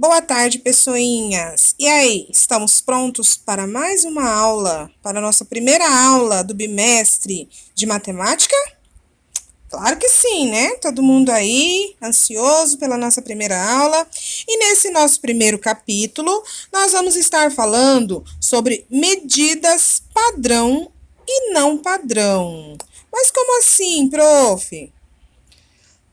Boa tarde, pessoinhas! E aí, estamos prontos para mais uma aula, para a nossa primeira aula do bimestre de matemática? Claro que sim, né? Todo mundo aí ansioso pela nossa primeira aula. E nesse nosso primeiro capítulo, nós vamos estar falando sobre medidas padrão e não padrão. Mas como assim, prof?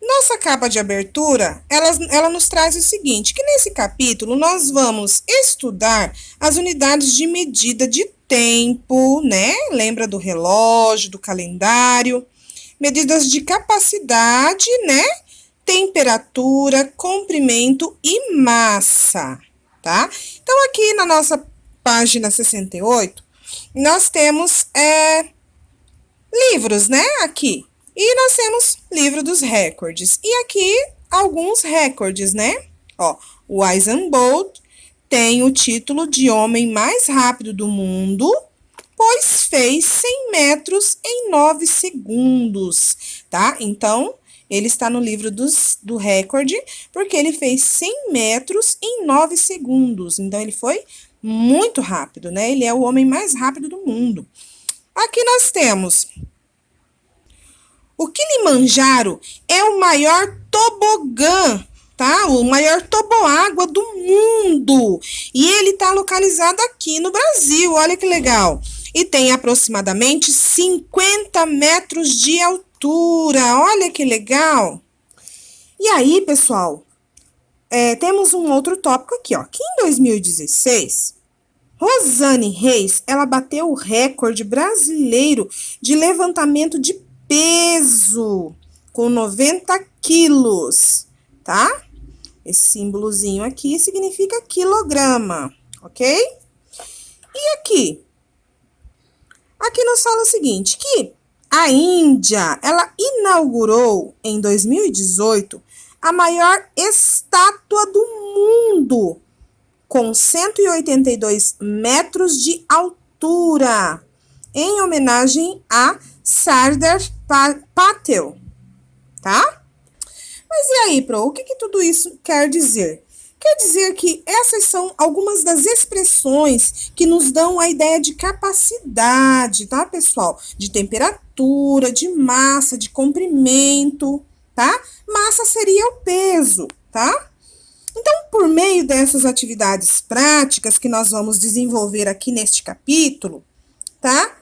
Nossa capa de abertura, ela nos traz o seguinte, que nesse capítulo nós vamos estudar as unidades de medida de tempo, né? Lembra do relógio, do calendário, medidas de capacidade, né? Temperatura, comprimento e massa, tá? Então, aqui na nossa página 68, nós temos livros, né? Aqui. E nós temos livro dos recordes. E aqui alguns recordes, né? Ó, o Usain Bolt tem o título de homem mais rápido do mundo, pois fez 100 metros em 9 segundos, tá? Então, ele está no livro do recorde, porque ele fez 100 metros em 9 segundos. Então, ele foi muito rápido, né? Ele é o homem mais rápido do mundo. Aqui nós temos o Kilimanjaro é o maior tobogã, tá? O maior toboágua do mundo. E ele está localizado aqui no Brasil, olha que legal. E tem aproximadamente 50 metros de altura, olha que legal. E aí, pessoal, temos um outro tópico aqui, ó. Que em 2016, Rosane Reis, ela bateu o recorde brasileiro de levantamento de peso com 90 quilos, tá? Esse símbolozinho aqui significa quilograma, ok? E aqui? Aqui nos fala o seguinte, que a Índia, ela inaugurou em 2018 a maior estátua do mundo, com 182 metros de altura, em homenagem a Sardar Patel, tá? Mas e aí, Pro, o que tudo isso quer dizer? Quer dizer que essas são algumas das expressões que nos dão a ideia de capacidade, tá, pessoal? De temperatura, de massa, de comprimento, tá? Massa seria o peso, tá? Então, por meio dessas atividades práticas que nós vamos desenvolver aqui neste capítulo, tá?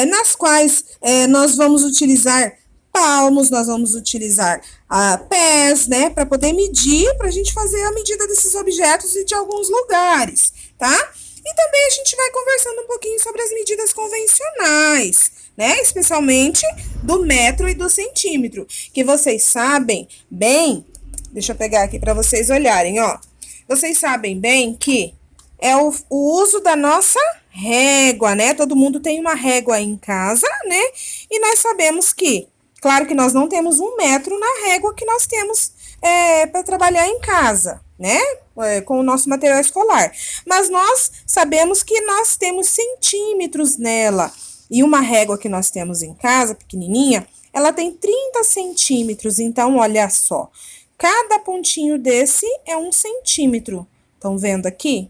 Nas quais nós vamos utilizar palmos, nós vamos utilizar pés, né? Para poder medir, para a gente fazer a medida desses objetos e de alguns lugares, tá? E também a gente vai conversando um pouquinho sobre as medidas convencionais, né? Especialmente do metro e do centímetro, que vocês sabem bem. Deixa eu pegar aqui para vocês olharem, ó. Vocês sabem bem que é o uso da nossa régua, né? Todo mundo tem uma régua em casa, né? E nós sabemos que, claro que nós não temos 1 metro na régua que nós temos para trabalhar em casa, né? Com o nosso material escolar. Mas nós sabemos que nós temos centímetros nela. E uma régua que nós temos em casa, pequenininha, ela tem 30 centímetros. Então, olha só. Cada pontinho desse é 1 centímetro. Estão vendo aqui?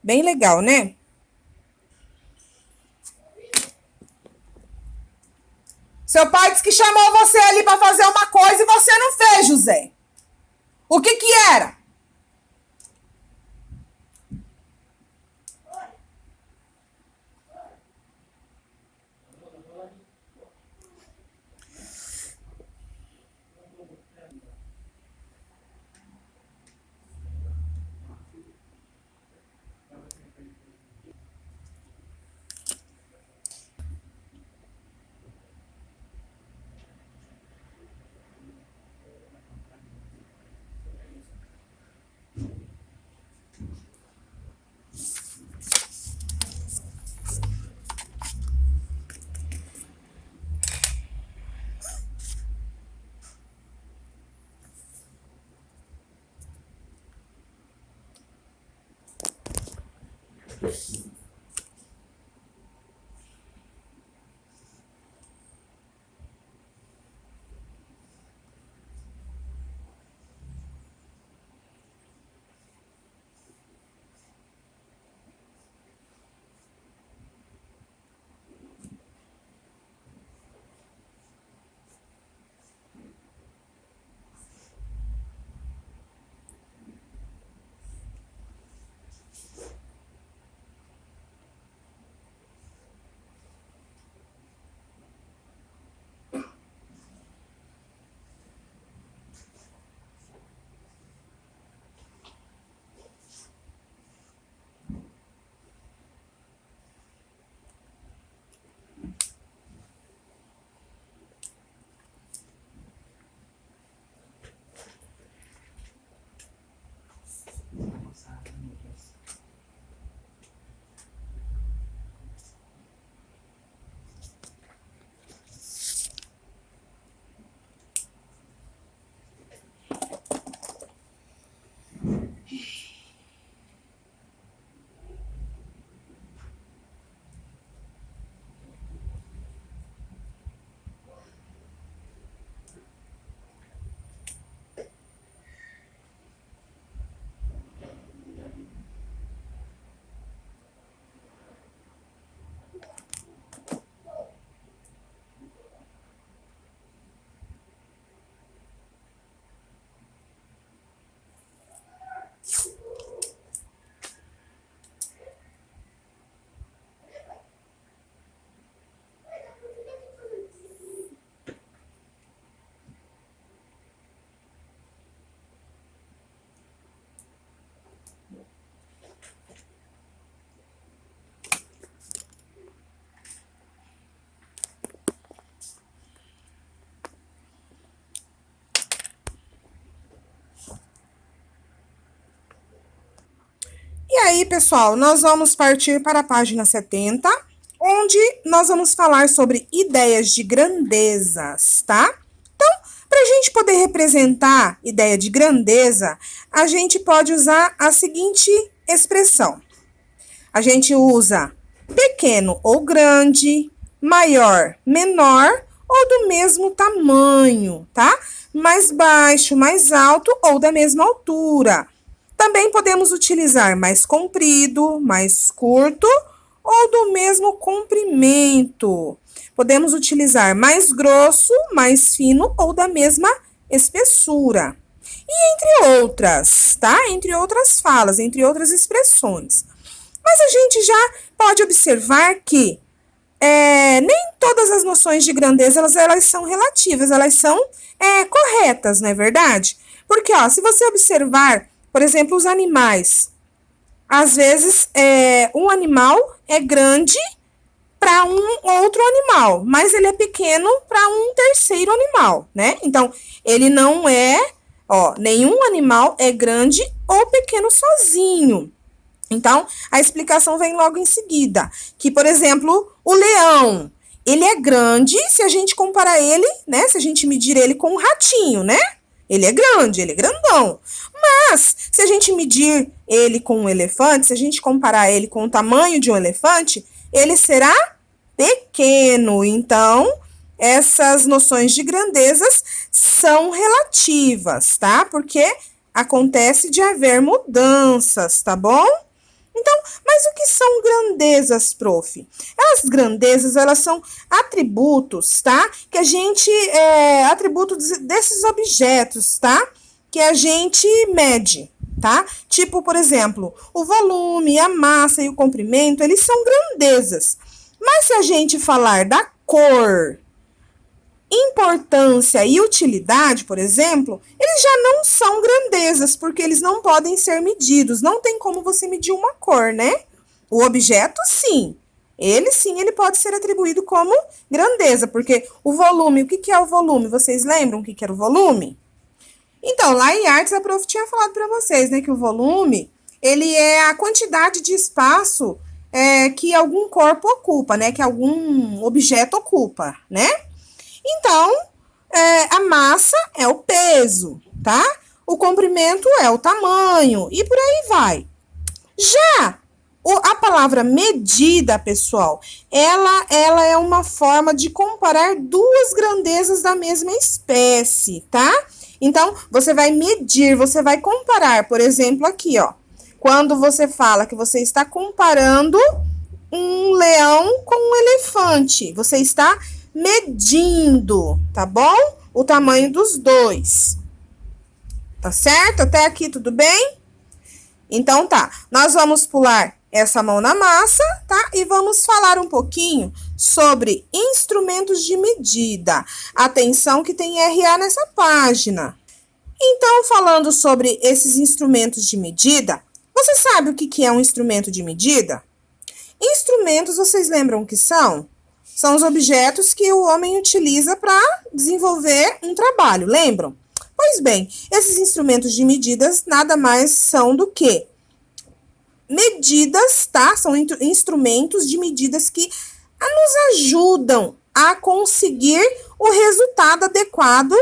Bem legal, né? Seu pai disse que chamou você ali para fazer uma coisa e você não fez, José. O que que era? aí, pessoal, nós vamos partir para a página 70, onde nós vamos falar sobre ideias de grandezas, tá? Então, para a gente poder representar ideia de grandeza, a gente pode usar a seguinte expressão. A gente usa pequeno ou grande, maior, menor ou do mesmo tamanho, tá? Mais baixo, mais alto ou da mesma altura. Também podemos utilizar mais comprido, mais curto ou do mesmo comprimento. Podemos utilizar mais grosso, mais fino ou da mesma espessura. E entre outras, tá? Entre outras falas, entre outras expressões. Mas a gente já pode observar que nem todas as noções de grandeza elas são relativas, elas são corretas, não é verdade? Porque, ó, se você observar, por exemplo, os animais, às vezes um animal é grande para um outro animal, mas ele é pequeno para um terceiro animal, né? Então, ele não nenhum animal é grande ou pequeno sozinho. Então, a explicação vem logo em seguida, que, por exemplo, o leão, ele é grande se a gente comparar ele, né, se a gente medir ele com um ratinho, né? Ele é grande, ele é grandão. Mas, se a gente medir ele com um elefante, se a gente comparar ele com o tamanho de um elefante, ele será pequeno. Então, essas noções de grandezas são relativas, tá? Porque acontece de haver mudanças, tá bom? Então, mas o que são grandezas, prof? As grandezas, elas são atributos, tá? Que a gente, atributos desses objetos, tá? Que a gente mede, tá? Tipo, por exemplo, o volume, a massa e o comprimento, eles são grandezas. Mas se a gente falar da cor, importância e utilidade, por exemplo, eles já não são grandezas, porque eles não podem ser medidos. Não tem como você medir uma cor, né? O objeto, sim. Ele pode ser atribuído como grandeza, porque o volume, o que é o volume? Vocês lembram o que era o volume? Então, lá em artes, a prof tinha falado para vocês, né, que o volume, ele é a quantidade de espaço que algum corpo ocupa, né, que algum objeto ocupa, né? Então, a massa é o peso, tá? O comprimento é o tamanho e por aí vai. Já a palavra medida, pessoal, ela é uma forma de comparar duas grandezas da mesma espécie, tá? Então, você vai medir, você vai comparar, por exemplo, aqui, ó. Quando você fala que você está comparando um leão com um elefante, você está medindo, tá bom? O tamanho dos dois. Tá certo? Até aqui tudo bem? Então tá, nós vamos pular essa mão na massa, tá? E vamos falar um pouquinho sobre instrumentos de medida. Atenção que tem RA nessa página. Então, falando sobre esses instrumentos de medida, você sabe o que é um instrumento de medida? Instrumentos, vocês lembram o que são? São os objetos que o homem utiliza para desenvolver um trabalho, lembram? Pois bem, esses instrumentos de medidas nada mais são do que medidas, tá? São instrumentos de medidas que nos ajudam a conseguir o resultado adequado,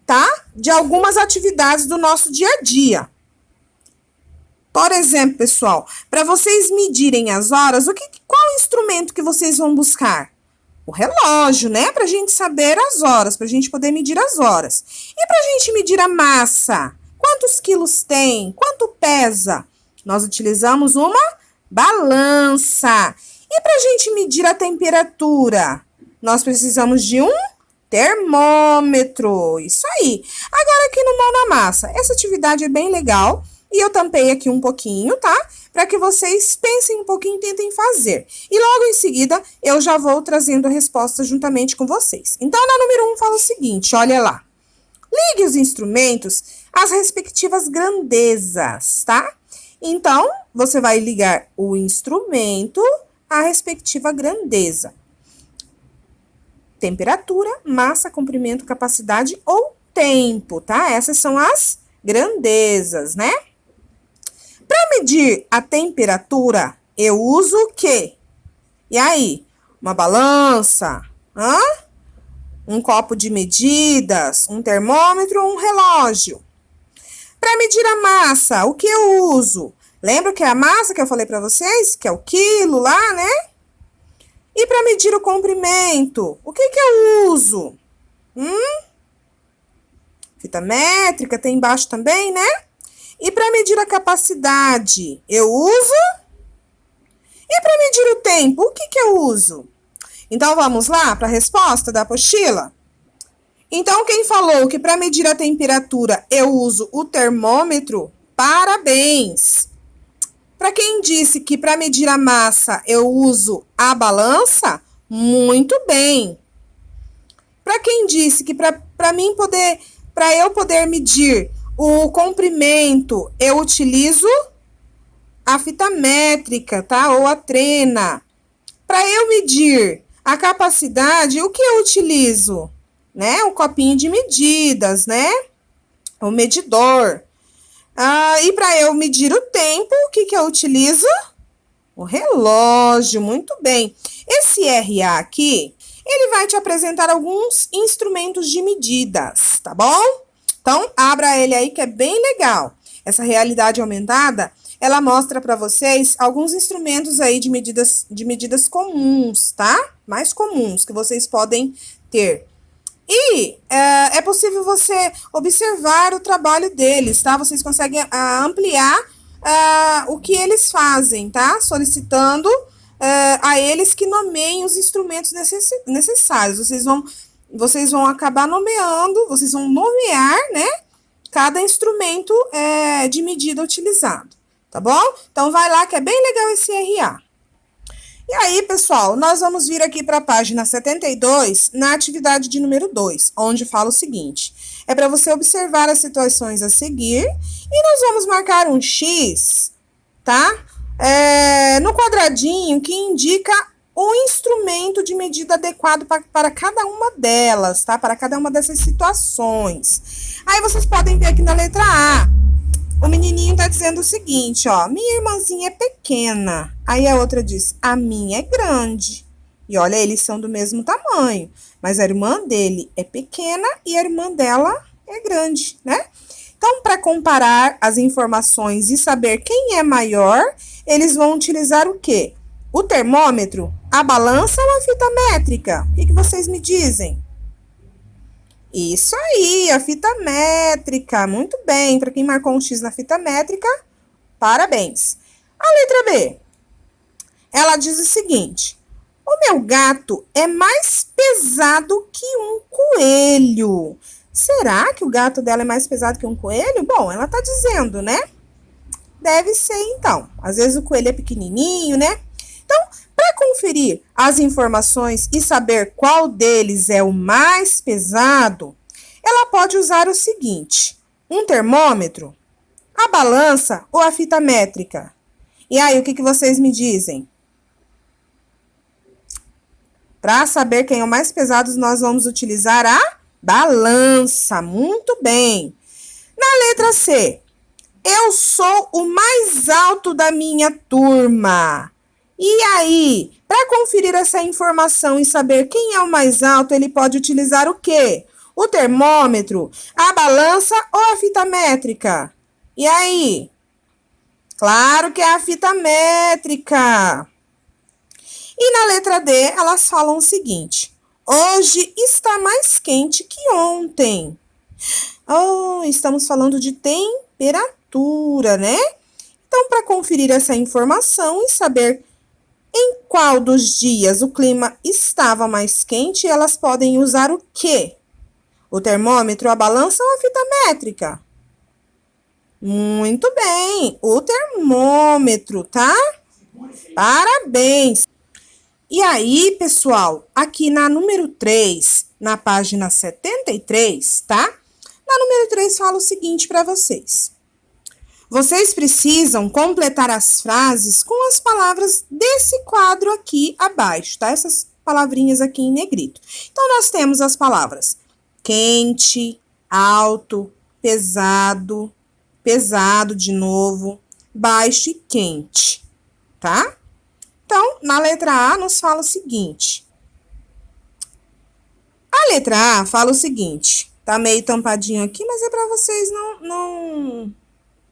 tá? De algumas atividades do nosso dia a dia. Por exemplo, pessoal, para vocês medirem as horas, qual instrumento que vocês vão buscar? O relógio, né? Para a gente saber as horas, para a gente poder medir as horas. E para a gente medir a massa? Quantos quilos tem? Quanto pesa? Nós utilizamos uma balança. E para a gente medir a temperatura? Nós precisamos de um termômetro. Isso aí. Agora aqui no mão na massa. Essa atividade é bem legal. E eu tampei aqui um pouquinho, tá? Para que vocês pensem um pouquinho e tentem fazer. E logo em seguida, eu já vou trazendo a resposta juntamente com vocês. Então, na número 1 fala o seguinte, olha lá. Ligue os instrumentos às respectivas grandezas, tá? Então, você vai ligar o instrumento à respectiva grandeza. Temperatura, massa, comprimento, capacidade ou tempo, tá? Essas são as grandezas, né? Para medir a temperatura, eu uso o quê? E aí? Uma balança? Hã? Um copo de medidas? Um termômetro ou um relógio? Para medir a massa, o que eu uso? Lembra que é a massa que eu falei para vocês? Que é o quilo lá, né? E para medir o comprimento, o que eu uso? Fita métrica, tem embaixo também, né? E para medir a capacidade, eu uso? E para medir o tempo, o que eu uso? Então, vamos lá para a resposta da apostila? Então, quem falou que para medir a temperatura eu uso o termômetro, parabéns! Para quem disse que para medir a massa eu uso a balança, muito bem! Para quem disse que para eu poder medir o comprimento, eu utilizo a fita métrica, tá? Ou a trena. Para eu medir a capacidade, o que eu utilizo? Né? O copinho de medidas, né? O medidor. E para eu medir o tempo, o que eu utilizo? O relógio, muito bem. Esse RA aqui, ele vai te apresentar alguns instrumentos de medidas, tá bom? Então, abra ele aí que é bem legal. Essa realidade aumentada, ela mostra para vocês alguns instrumentos aí de medidas comuns, tá? Mais comuns que vocês podem ter. E é possível você observar o trabalho deles, tá? Vocês conseguem ampliar o que eles fazem, tá? Solicitando a eles que nomeiem os instrumentos necessários. Vocês vão acabar nomeando, vocês vão nomear, né? Cada instrumento de medida utilizado, tá bom? Então, vai lá que é bem legal esse RA. E aí, pessoal, nós vamos vir aqui para a página 72, na atividade de número 2, onde fala o seguinte. É para você observar as situações a seguir e nós vamos marcar um X, tá? No quadradinho que indica o instrumento de medida adequado para cada uma delas, tá? Para cada uma dessas situações. Aí vocês podem ver aqui na letra A. O menininho tá dizendo o seguinte, ó, minha irmãzinha é pequena. Aí a outra diz, a minha é grande. E olha, eles são do mesmo tamanho, mas a irmã dele é pequena e a irmã dela é grande, né? Então, para comparar as informações e saber quem é maior, eles vão utilizar o quê? O termômetro, a balança ou a fita métrica? O que vocês me dizem? Isso aí, a fita métrica. Muito bem. Para quem marcou um X na fita métrica, parabéns. A letra B. Ela diz o seguinte. O meu gato é mais pesado que um coelho. Será que o gato dela é mais pesado que um coelho? Bom, ela tá dizendo, né? Deve ser, então. Às vezes o coelho é pequenininho, né? Então, para conferir as informações e saber qual deles é o mais pesado, ela pode usar o seguinte: um termômetro, a balança ou a fita métrica. E aí, o que vocês me dizem? Para saber quem é o mais pesado, nós vamos utilizar a balança. Muito bem. Na letra C, eu sou o mais alto da minha turma. E aí, para conferir essa informação e saber quem é o mais alto, ele pode utilizar o quê? O termômetro, a balança ou a fita métrica? E aí? Claro que é a fita métrica. E na letra D, elas falam o seguinte: hoje está mais quente que ontem. Oh, estamos falando de temperatura, né? Então, para conferir essa informação e saber em qual dos dias o clima estava mais quente, elas podem usar o quê? O termômetro, a balança ou a fita métrica? Muito bem, o termômetro, tá? Parabéns! E aí, pessoal, aqui na número 3, na página 73, tá? Na número 3 fala o seguinte para vocês. Vocês precisam completar as frases com as palavras desse quadro aqui abaixo, tá? Essas palavrinhas aqui em negrito. Então, nós temos as palavras quente, alto, pesado, pesado de novo, baixo e quente, tá? Então, na letra A, nos fala o seguinte. A letra A fala o seguinte. Tá meio tampadinho aqui, mas é para vocês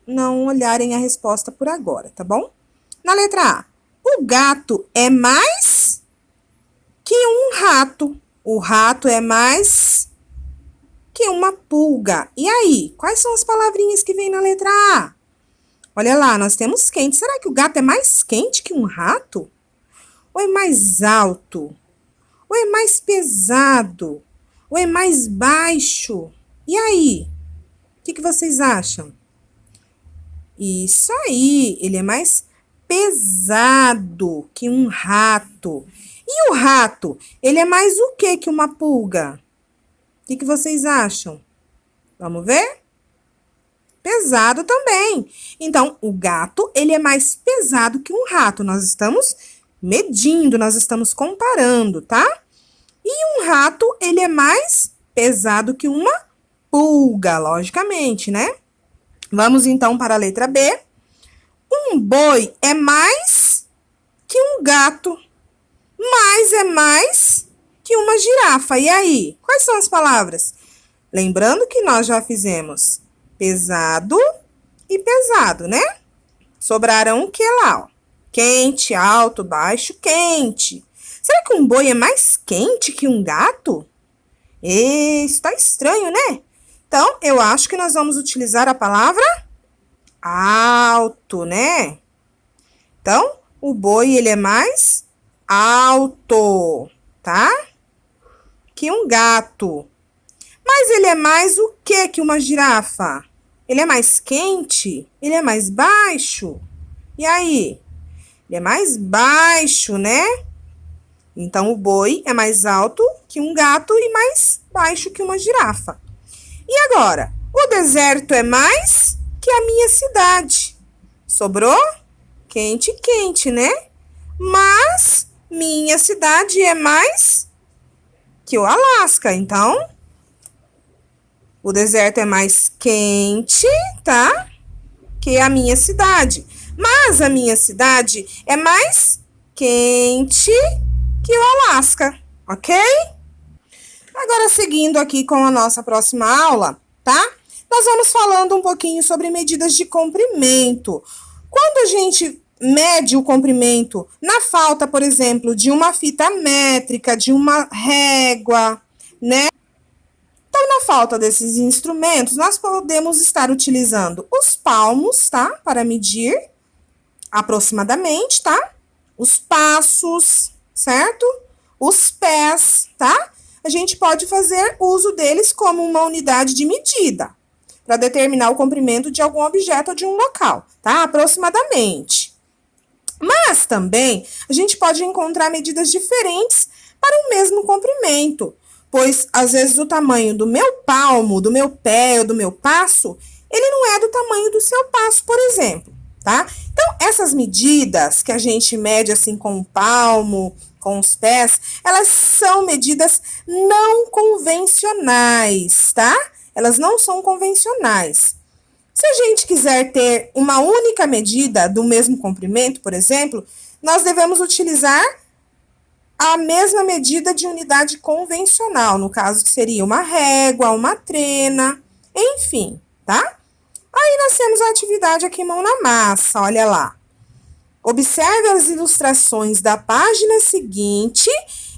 não olharem a resposta por agora, tá bom? Na letra A, o gato é mais que um rato. O rato é mais que uma pulga. E aí, quais são as palavrinhas que vem na letra A? Olha lá, nós temos quente. Será que o gato é mais quente que um rato? Ou é mais alto? Ou é mais pesado? Ou é mais baixo? E aí? O que vocês acham? Isso aí, ele é mais pesado que um rato. E o rato, ele é mais o que uma pulga? O que vocês acham? Vamos ver? Pesado também. Então, o gato, ele é mais pesado que um rato. Nós estamos medindo, nós estamos comparando, tá? E um rato, ele é mais pesado que uma pulga, logicamente, né? Vamos então para a letra B. Um boi é mais que um gato, mas é mais que uma girafa. E aí, quais são as palavras? Lembrando que nós já fizemos pesado e pesado, né? Sobraram o que lá, ó? Quente, alto, baixo, quente. Será que um boi é mais quente que um gato? Isso tá estranho, né? Então, eu acho que nós vamos utilizar a palavra alto, né? Então, o boi, ele é mais alto, tá? Que um gato. Mas ele é mais o que uma girafa? Ele é mais quente? Ele é mais baixo? E aí? Ele é mais baixo, né? Então, o boi é mais alto que um gato e mais baixo que uma girafa. E agora? O deserto é mais que a minha cidade. Sobrou? Quente, quente, né? Mas minha cidade é mais que o Alasca. Então, o deserto é mais quente, tá? Que a minha cidade. Mas a minha cidade é mais quente que o Alasca, ok? Agora, seguindo aqui com a nossa próxima aula, tá? Nós vamos falando um pouquinho sobre medidas de comprimento. Quando a gente mede o comprimento na falta, por exemplo, de uma fita métrica, de uma régua, né? Então, na falta desses instrumentos, nós podemos estar utilizando os palmos, tá? Para medir aproximadamente, tá? Os passos, certo? Os pés, tá? A gente pode fazer uso deles como uma unidade de medida para determinar o comprimento de algum objeto ou de um local, tá? Aproximadamente. Mas também a gente pode encontrar medidas diferentes para o mesmo comprimento, pois às vezes o tamanho do meu palmo, do meu pé ou do meu passo, ele não é do tamanho do seu passo, por exemplo, tá? Então, essas medidas que a gente mede assim com o palmo, com os pés, elas são medidas não convencionais, tá? Elas não são convencionais. Se a gente quiser ter uma única medida do mesmo comprimento, por exemplo, nós devemos utilizar a mesma medida de unidade convencional, no caso que seria uma régua, uma trena, enfim, tá? Aí nós temos a atividade aqui mão na massa, olha lá. Observe as ilustrações da página seguinte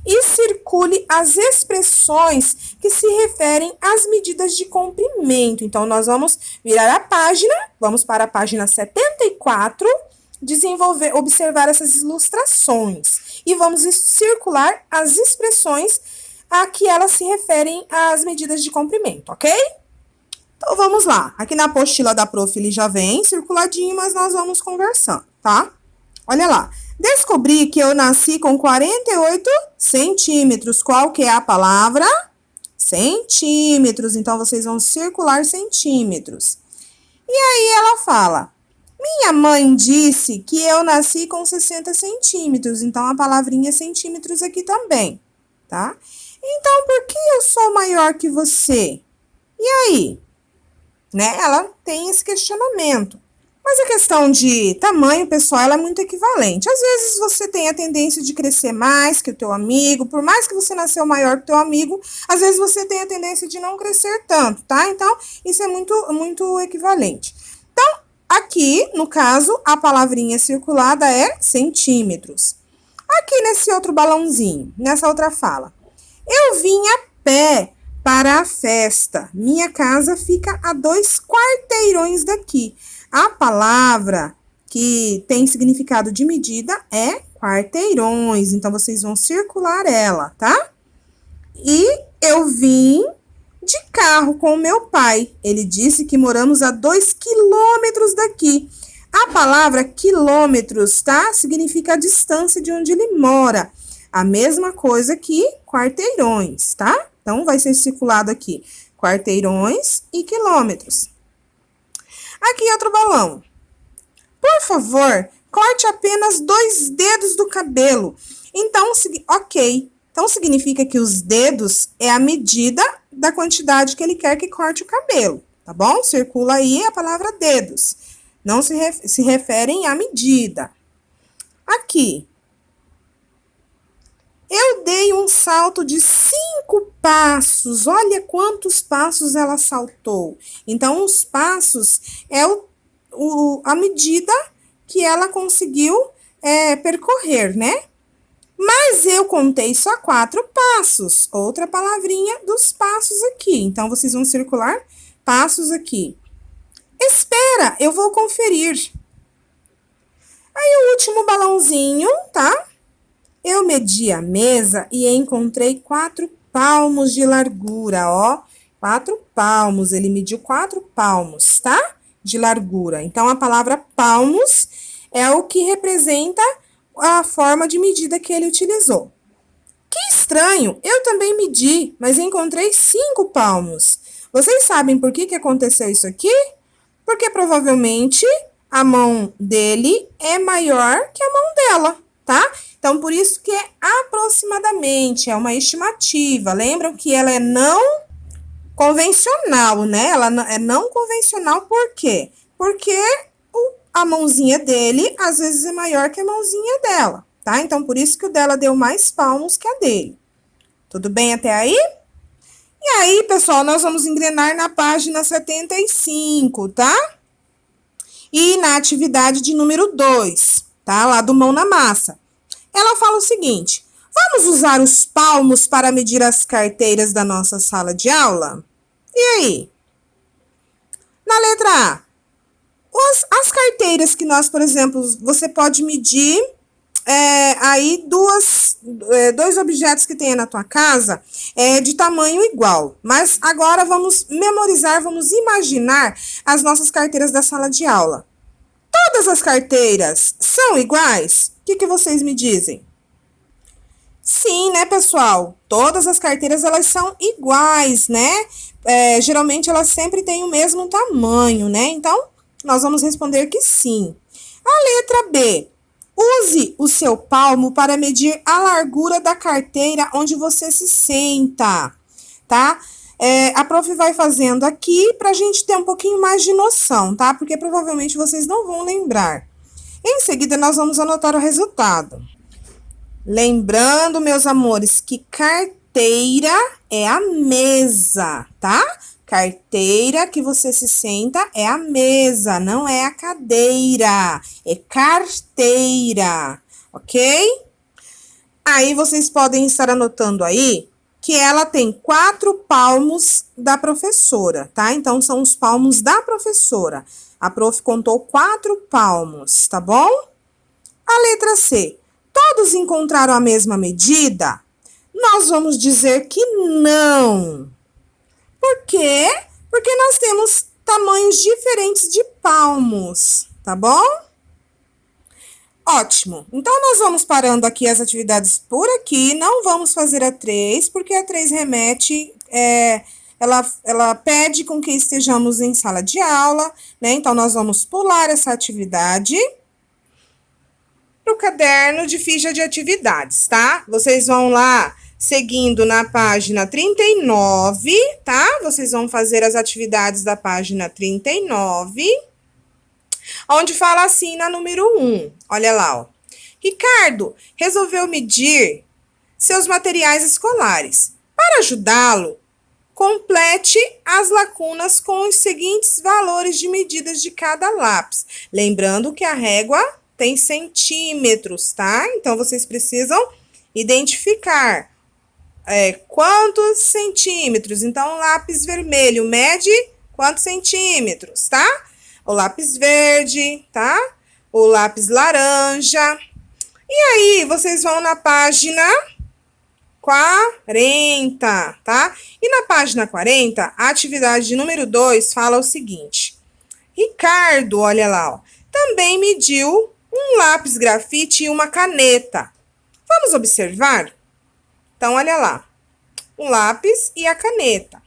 e circule as expressões que se referem às medidas de comprimento. Então, nós vamos virar a página, vamos para a página 74, observar essas ilustrações. E vamos circular as expressões a que elas se referem às medidas de comprimento, ok? Então, vamos lá. Aqui na apostila da prof, ele já vem circuladinho, mas nós vamos conversando, tá? Olha lá. Descobri que eu nasci com 48 centímetros. Qual que é a palavra? Centímetros. Então, vocês vão circular centímetros. E aí, ela fala, minha mãe disse que eu nasci com 60 centímetros. Então, a palavrinha centímetros aqui também, tá? Então, por que eu sou maior que você? E aí? Né? Ela tem esse questionamento. Mas a questão de tamanho, pessoal, ela é muito equivalente. Às vezes você tem a tendência de crescer mais que o teu amigo, por mais que você nasceu maior que o teu amigo, às vezes você tem a tendência de não crescer tanto, tá? Então, isso é muito equivalente. Então, aqui, no caso, a palavrinha circulada é centímetros. Aqui nesse outro balãozinho, nessa outra fala. Eu vim a pé para a festa. Minha casa fica a 2 quarteirões daqui. A palavra que tem significado de medida é quarteirões. Então, vocês vão circular ela, tá? E eu vim de carro com o meu pai. Ele disse que moramos a 2 quilômetros daqui. A palavra quilômetros, tá? Significa a distância de onde ele mora. A mesma coisa que quarteirões, tá? Então, vai ser circulado aqui quarteirões e quilômetros. Aqui outro balão. Por favor, corte apenas 2 dedos do cabelo. Então, ok. Então, significa que os dedos é a medida da quantidade que ele quer que corte o cabelo, tá bom? Circula aí a palavra dedos. Não se referem à medida. Aqui. Eu dei um salto de 5 passos. Olha quantos passos ela saltou. Então, os passos é a medida que ela conseguiu percorrer, né? Mas eu contei só 4 passos. Outra palavrinha dos passos aqui. Então, vocês vão circular passos aqui. Espera, eu vou conferir. Aí, o último balãozinho, tá? Eu medi a mesa e encontrei 4 palmos de largura, ó. 4 palmos, ele mediu 4 palmos, tá? De largura. Então, a palavra palmos é o que representa a forma de medida que ele utilizou. Que estranho, eu também medi, mas encontrei 5 palmos. Vocês sabem por que aconteceu isso aqui? Porque provavelmente a mão dele é maior que a mão dela, tá? Então, por isso que é aproximadamente, é uma estimativa. Lembram que ela é não convencional, né? Ela é não convencional por quê? Porque a mãozinha dele, às vezes, é maior que a mãozinha dela, tá? Então, por isso que o dela deu mais palmos que a dele. Tudo bem até aí? E aí, pessoal, nós vamos engrenar na página 75, tá? E na atividade de número 2, tá? Lá do Mão na Massa. Ela fala o seguinte: vamos usar os palmos para medir as carteiras da nossa sala de aula? E aí? Na letra A, as carteiras que nós, por exemplo, você pode medir aí dois objetos que tem na tua casa de tamanho igual. Mas agora vamos memorizar, vamos imaginar as nossas carteiras da sala de aula. Todas as carteiras são iguais? O que vocês me dizem? Sim, né, pessoal? Todas as carteiras, elas são iguais, né? Geralmente, elas sempre têm o mesmo tamanho, né? Então, nós vamos responder que sim. A letra B. Use o seu palmo para medir a largura da carteira onde você se senta, tá? A prof vai fazendo aqui para a gente ter um pouquinho mais de noção, tá? Porque provavelmente vocês não vão lembrar. Em seguida, nós vamos anotar o resultado. Lembrando, meus amores, que carteira é a mesa, tá? Carteira que você se senta é a mesa, não é a cadeira. É carteira, ok? Aí vocês podem estar anotando aí que ela tem 4 palmos da professora, tá? Então, são os palmos da professora. A prof contou 4 palmos, tá bom? A letra C. Todos encontraram a mesma medida? Nós vamos dizer que não. Por quê? Porque nós temos tamanhos diferentes de palmos, tá bom? Ótimo. Então, nós vamos parando aqui as atividades por aqui. Não vamos fazer a 3, porque a 3 remete... Ela pede com que estejamos em sala de aula, né? Então, nós vamos pular essa atividade para o caderno de ficha de atividades, tá? Vocês vão lá seguindo na página 39, tá? Vocês vão fazer as atividades da página 39. onde fala assim na número 1. Olha lá, ó. Ricardo resolveu medir seus materiais escolares. Para ajudá-lo, complete as lacunas com os seguintes valores de medidas de cada lápis. Lembrando que a régua tem centímetros, tá? Então, vocês precisam identificar quantos centímetros. Então, o lápis vermelho mede quantos centímetros, tá? O lápis verde, tá? O lápis laranja. E aí, vocês vão na página 40, tá? E na página 40, a atividade de número 2 fala o seguinte. Ricardo, olha lá, ó, também mediu um lápis grafite e uma caneta. Vamos observar? Então, olha lá. Um lápis e a caneta.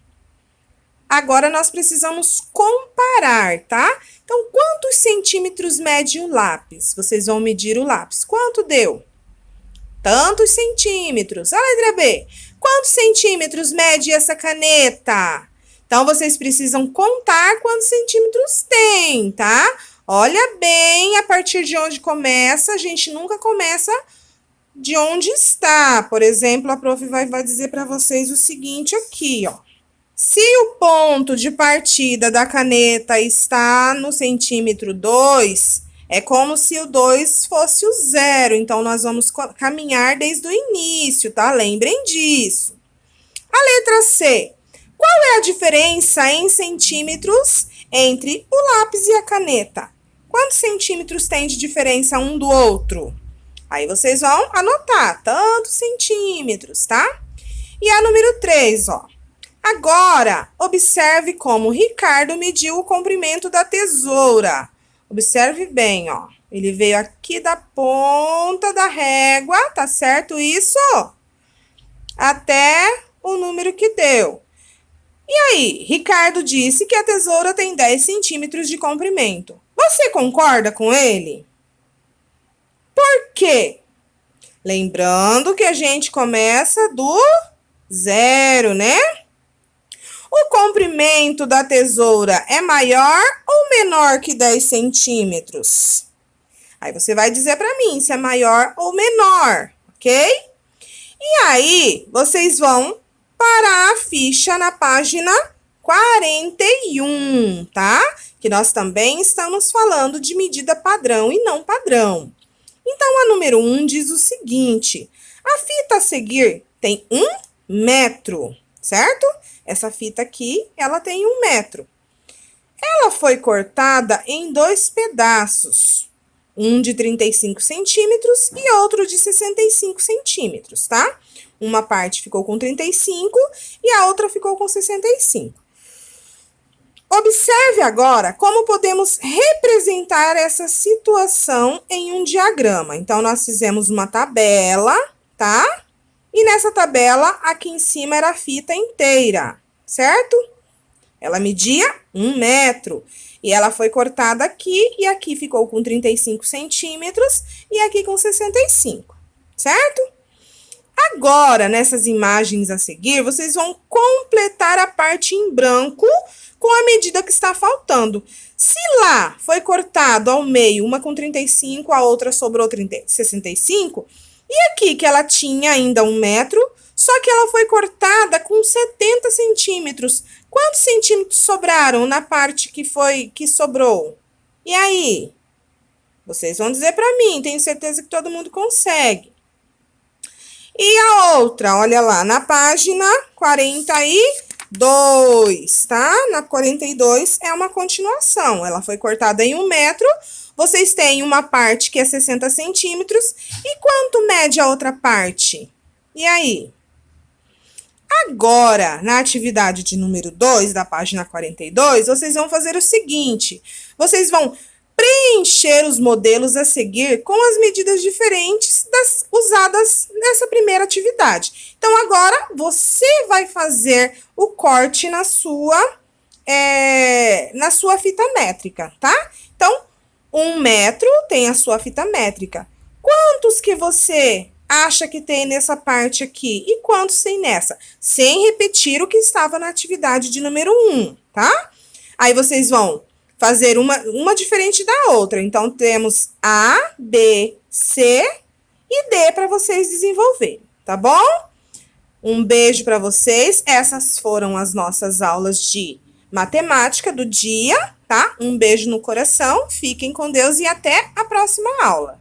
Agora, nós precisamos comparar, tá? Então, quantos centímetros mede o lápis? Vocês vão medir o lápis. Quanto deu? Tantos centímetros. A letra B. Quantos centímetros mede essa caneta? Então, vocês precisam contar quantos centímetros tem, tá? Olha bem a partir de onde começa. A gente nunca começa de onde está. Por exemplo, a prof vai dizer para vocês o seguinte aqui, ó. Se o ponto de partida da caneta está no centímetro 2, é como se o 2 fosse o 0. Então, nós vamos caminhar desde o início, tá? Lembrem disso. A letra C. Qual é a diferença em centímetros entre o lápis e a caneta? Quantos centímetros tem de diferença um do outro? Aí, vocês vão anotar, tantos centímetros, tá? E a número 3, ó. Agora, observe como Ricardo mediu o comprimento da tesoura. Observe bem, ó. Ele veio aqui da ponta da régua, tá certo isso? Até o número que deu. E aí, Ricardo disse que a tesoura tem 10 centímetros de comprimento. Você concorda com ele? Por quê? Lembrando que a gente começa do 0, né? O comprimento da tesoura é maior ou menor que 10 centímetros? Aí você vai dizer para mim se é maior ou menor, ok? E aí, vocês vão parar a ficha na página 41, tá? Que nós também estamos falando de medida padrão e não padrão. Então, a número 1 diz o seguinte. A fita a seguir tem 1 metro, certo? Essa fita aqui, ela tem 1 metro. Ela foi cortada em 2 pedaços. Um de 35 centímetros e outro de 65 centímetros, tá? Uma parte ficou com 35 e a outra ficou com 65. Observe agora como podemos representar essa situação em um diagrama. Então, nós fizemos uma tabela, tá? E nessa tabela, aqui em cima era a fita inteira, certo? Ela media 1 metro. E ela foi cortada aqui e aqui ficou com 35 centímetros e aqui com 65, certo? Agora, nessas imagens a seguir, vocês vão completar a parte em branco com a medida que está faltando. Se lá foi cortado ao meio, uma com 35, a outra sobrou 65, e aqui que ela tinha ainda 1 metro, só que ela foi cortada com 70 centímetros. Quantos centímetros sobraram na parte que sobrou? E aí? Vocês vão dizer para mim, tenho certeza que todo mundo consegue. E a outra, olha lá, na página 42, tá? Na 42 é uma continuação. Ela foi cortada em 1 metro. Vocês têm uma parte que é 60 centímetros. E quanto mede a outra parte? E aí? Agora, na atividade de número 2, da página 42, vocês vão fazer o seguinte. Vocês vão preencher os modelos a seguir com as medidas diferentes das usadas nessa primeira atividade. Então, agora, você vai fazer o corte na sua fita métrica, tá? Então, 1 metro tem a sua fita métrica. Quantos que você acha que tem nessa parte aqui? E quantos tem nessa? Sem repetir o que estava na atividade de número 1, tá? Aí, vocês vão fazer uma diferente da outra. Então, temos A, B, C e D para vocês desenvolverem, tá bom? Um beijo para vocês. Essas foram as nossas aulas de matemática do dia, tá? Um beijo no coração. Fiquem com Deus e até a próxima aula.